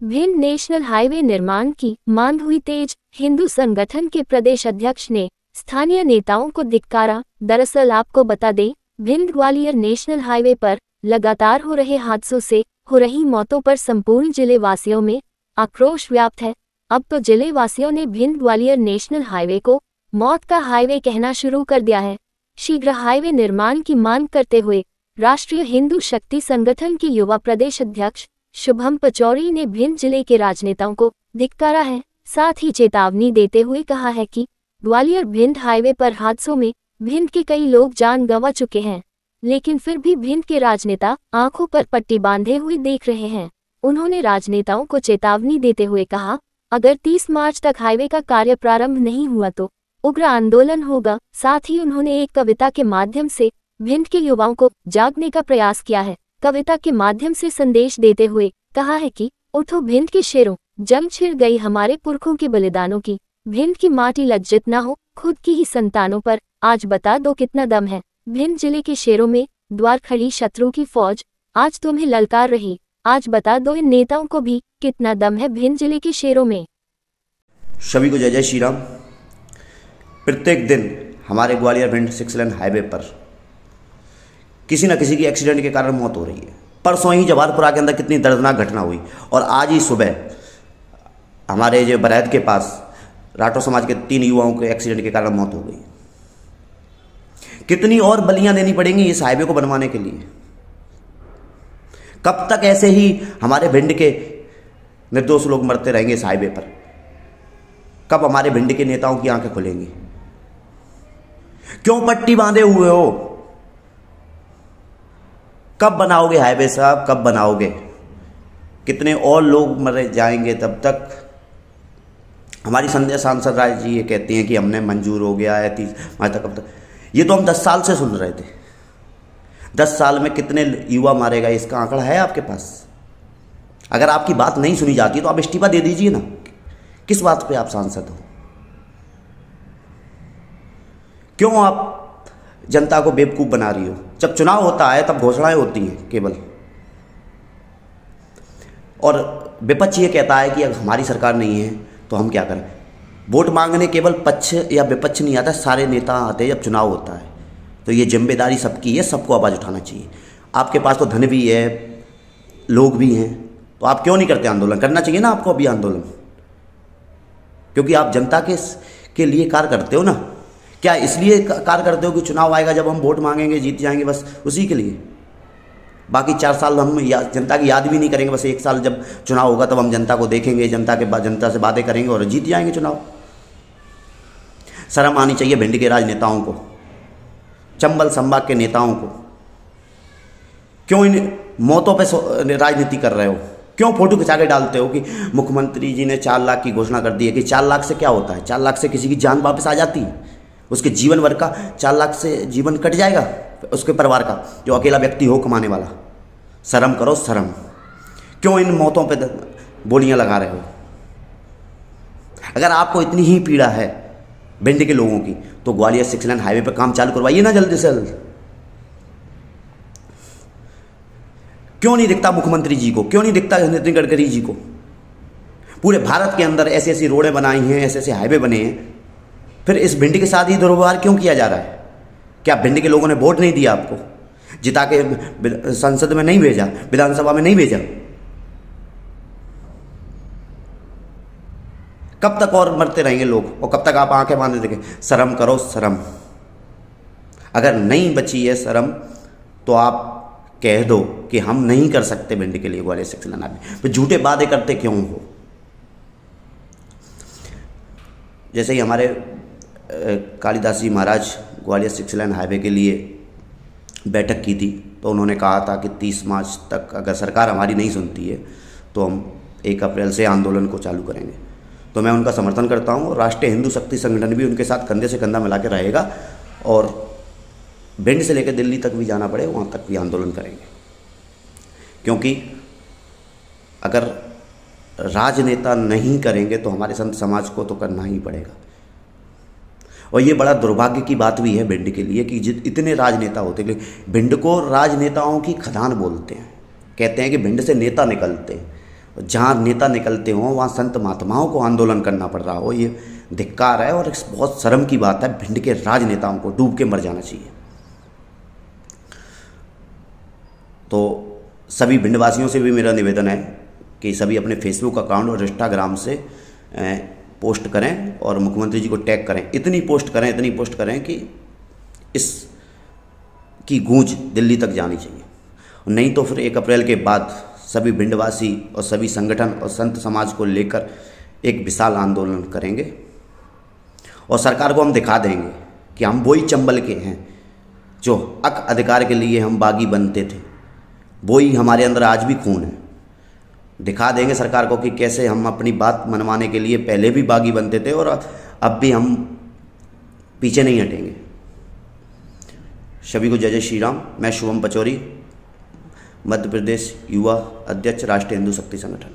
Bhind national highway निर्माण की मांग हुई तेज। हिंदू संगठन के प्रदेश अध्यक्ष ने स्थानीय नेताओं को धिक्कारा। दरअसल आपको बता दें, भिंड ग्वालियर नेशनल हाईवे पर लगातार हो रहे हादसों से हो रही मौतों पर संपूर्ण जिले वासियों में आक्रोश व्याप्त है। अब तो जिले वासियों ने भिंड ग्वालियर नेशनल हाईवे को मौत का हाईवे कहना शुरू कर दिया है। शीघ्र हाईवे निर्माण की मांग करते हुए राष्ट्रीय हिंदू शक्ति संगठन के युवा प्रदेश अध्यक्ष शुभम पचौरी ने भिंड जिले के राजनेताओं को धिक्कारा है। साथ ही चेतावनी देते हुए कहा है कि ग्वालियर भिंड हाईवे पर हादसों में भिंड के कई लोग जान गंवा चुके हैं, लेकिन फिर भी भिंड के राजनेता आंखों पर पट्टी बांधे हुए देख रहे हैं। उन्होंने राजनेताओं को चेतावनी देते हुए कहा, अगर 30 मार्च तक हाईवे का कार्य प्रारंभ नहीं हुआ तो उग्र आंदोलन होगा। साथ ही उन्होंने एक कविता के माध्यम से भिंड के युवाओं को जागने का प्रयास किया है। कविता के माध्यम से संदेश देते हुए कहा है कि उठो भिंड के शेरों, जंग छिड़ गई हमारे पुरखों के बलिदानों की। भिंड की माटी लज्जित ना हो खुद की ही संतानों पर, आज बता दो कितना दम है। भिंड जिले के शेरों में द्वार खड़ी शत्रु की फौज, आज तुम्हें ललकार रही। आज बता दो इन नेताओं को भी कितना दम है भिंड जिले के शेरों में। सभी को जय जय श्री राम। प्रत्येक दिन हमारे ग्वालियर भिंड 6 लेन हाईवे पर किसी न किसी की एक्सीडेंट के कारण मौत हो रही है। परसों ही जवाहरपुरा के अंदर कितनी दर्दनाक घटना हुई, और आज ही सुबह हमारे जो बरैत के पास राठौर समाज के 3 युवाओं के एक्सीडेंट के कारण मौत हो गई। कितनी और बलियां देनी पड़ेंगी इस हाईवे को बनवाने के लिए? कब तक ऐसे ही हमारे भिंड के निर्दोष लोग मरते रहेंगे इस हाईवे पर? कब हमारे भिंड के नेताओं की आंखें खुलेंगी? क्यों पट्टी बांधे हुए हो? कब बनाओगे हाईवे साहब, कब बनाओगे? कितने और लोग मरे जाएंगे तब तक? हमारी संध्या सांसद राय जी ये कहती हैं कि हमने मंजूर हो गया है 30 मार्च तक। कब तक? ये तो हम 10 साल से सुन रहे थे। 10 साल में कितने युवा मारे गए, इसका आंकड़ा है आपके पास? अगर आपकी बात नहीं सुनी जाती तो आप इस्तीफा दे दीजिए ना। किस बात पे आप सांसद हो? क्यों आप जनता को बेवकूफ बना रही हो? जब चुनाव होता है तब घोषणाएं होती हैं केवल, और विपक्ष ये कहता है कि अगर हमारी सरकार नहीं है तो हम क्या करें। वोट मांगने केवल पक्ष या विपक्ष नहीं आता, सारे नेता आते हैं जब चुनाव होता है। तो ये जिम्मेदारी सबकी है, सबको आवाज़ उठाना चाहिए। आपके पास तो धन भी है, लोग भी हैं, तो आप क्यों नहीं करते आंदोलन? करना चाहिए ना आपको अभी आंदोलन, क्योंकि आप जनता के लिए कार्य करते हो ना। क्या इसलिए कार्य करते हो कि चुनाव आएगा जब हम वोट मांगेंगे जीत जाएंगे, बस उसी के लिए? बाकी 4 साल हम जनता की याद भी नहीं करेंगे, बस 1 साल जब चुनाव होगा तब हम जनता को देखेंगे, जनता से बातें करेंगे और जीत जाएंगे चुनाव। शर्म आनी चाहिए भिंड के राजनेताओं को, चंबल संभाग के नेताओं को। क्यों इन मौतों पे राजनीति कर रहे हो? क्यों फोटो खिंचा के डालते हो कि मुख्यमंत्री जी ने 4 लाख की घोषणा कर दी है? कि 4 लाख से क्या होता है? 4 लाख से किसी की जान वापस आ जाती है? उसके जीवन भर का 4 लाख से जीवन कट जाएगा उसके परिवार का, जो अकेला व्यक्ति हो कमाने वाला। शर्म करो, शर्म। क्यों इन मौतों पे बोलियां लगा रहे हो? अगर आपको इतनी ही पीड़ा है भिंड के लोगों की तो ग्वालियर 6 लेन हाईवे पर काम चालू करवाइए ना जल्दी से जल्द। क्यों नहीं दिखता मुख्यमंत्री जी को? क्यों नहीं दिखता नितिन गडकरी जी को? पूरे भारत के अंदर ऐसी ऐसी रोडें बनाई हैं, ऐसे ऐसे हाईवे बने हैं, फिर इस भिंड के साथ ही दुर्व्यवहार क्यों किया जा रहा है? क्या भिंड के लोगों ने वोट नहीं दिया आपको? जिता के संसद में नहीं भेजा, विधानसभा में नहीं भेजा? कब तक और मरते रहेंगे लोग, और कब तक आप आंखें बांधे देखें? शर्म करो, शर्म। अगर नहीं बची है शर्म तो आप कह दो कि हम नहीं कर सकते भिंड के लिए ग्वालियर 6 लेन हाईवे। तो झूठे वादे करते क्यों हो? जैसे ही हमारे कालिदास जी महाराज ग्वालियर 6 लेन हाईवे के लिए बैठक की थी तो उन्होंने कहा था कि 30 मार्च तक अगर सरकार हमारी नहीं सुनती है तो हम 1 अप्रैल से आंदोलन को चालू करेंगे। तो मैं उनका समर्थन करता हूँ, और राष्ट्रीय हिंदू शक्ति संगठन भी उनके साथ कंधे से कंधा मिला के रहेगा, और भिंड से लेकर दिल्ली तक भी जाना पड़े वहाँ तक भी आंदोलन करेंगे। क्योंकि अगर राजनेता नहीं करेंगे तो हमारे संत समाज को तो करना ही पड़ेगा। और ये बड़ा दुर्भाग्य की बात भी है भिंड के लिए कि इतने राजनेता होते हैं, भिंड को राजनेताओं की खदान बोलते हैं। कहते हैं कि भिंड से नेता निकलते हैं। जहाँ नेता निकलते हों वहाँ संत महात्माओं को आंदोलन करना पड़ रहा हो, ये धिक्कार है और बहुत शर्म की बात है। भिंड के राजनेताओं को डूब के मर जाना चाहिए। तो सभी भिंडवासियों से भी मेरा निवेदन है कि सभी अपने फेसबुक अकाउंट और इंस्टाग्राम से पोस्ट करें और मुख्यमंत्री जी को टैग करें। इतनी पोस्ट करें कि इस की गूंज दिल्ली तक जानी चाहिए। नहीं तो फिर 1 अप्रैल के बाद सभी भिंडवासी और सभी संगठन और संत समाज को लेकर एक विशाल आंदोलन करेंगे और सरकार को हम दिखा देंगे कि हम वही चंबल के हैं जो हक अधिकार के लिए हम बागी बनते थे, वही हमारे अंदर आज भी खून है। दिखा देंगे सरकार को कि कैसे हम अपनी बात मनवाने के लिए पहले भी बागी बनते थे और अब भी हम पीछे नहीं हटेंगे। सभी को जय जय श्री राम। मैं शुभम पचौरी, मध्य प्रदेश युवा अध्यक्ष, राष्ट्रीय हिंदू शक्ति संगठन।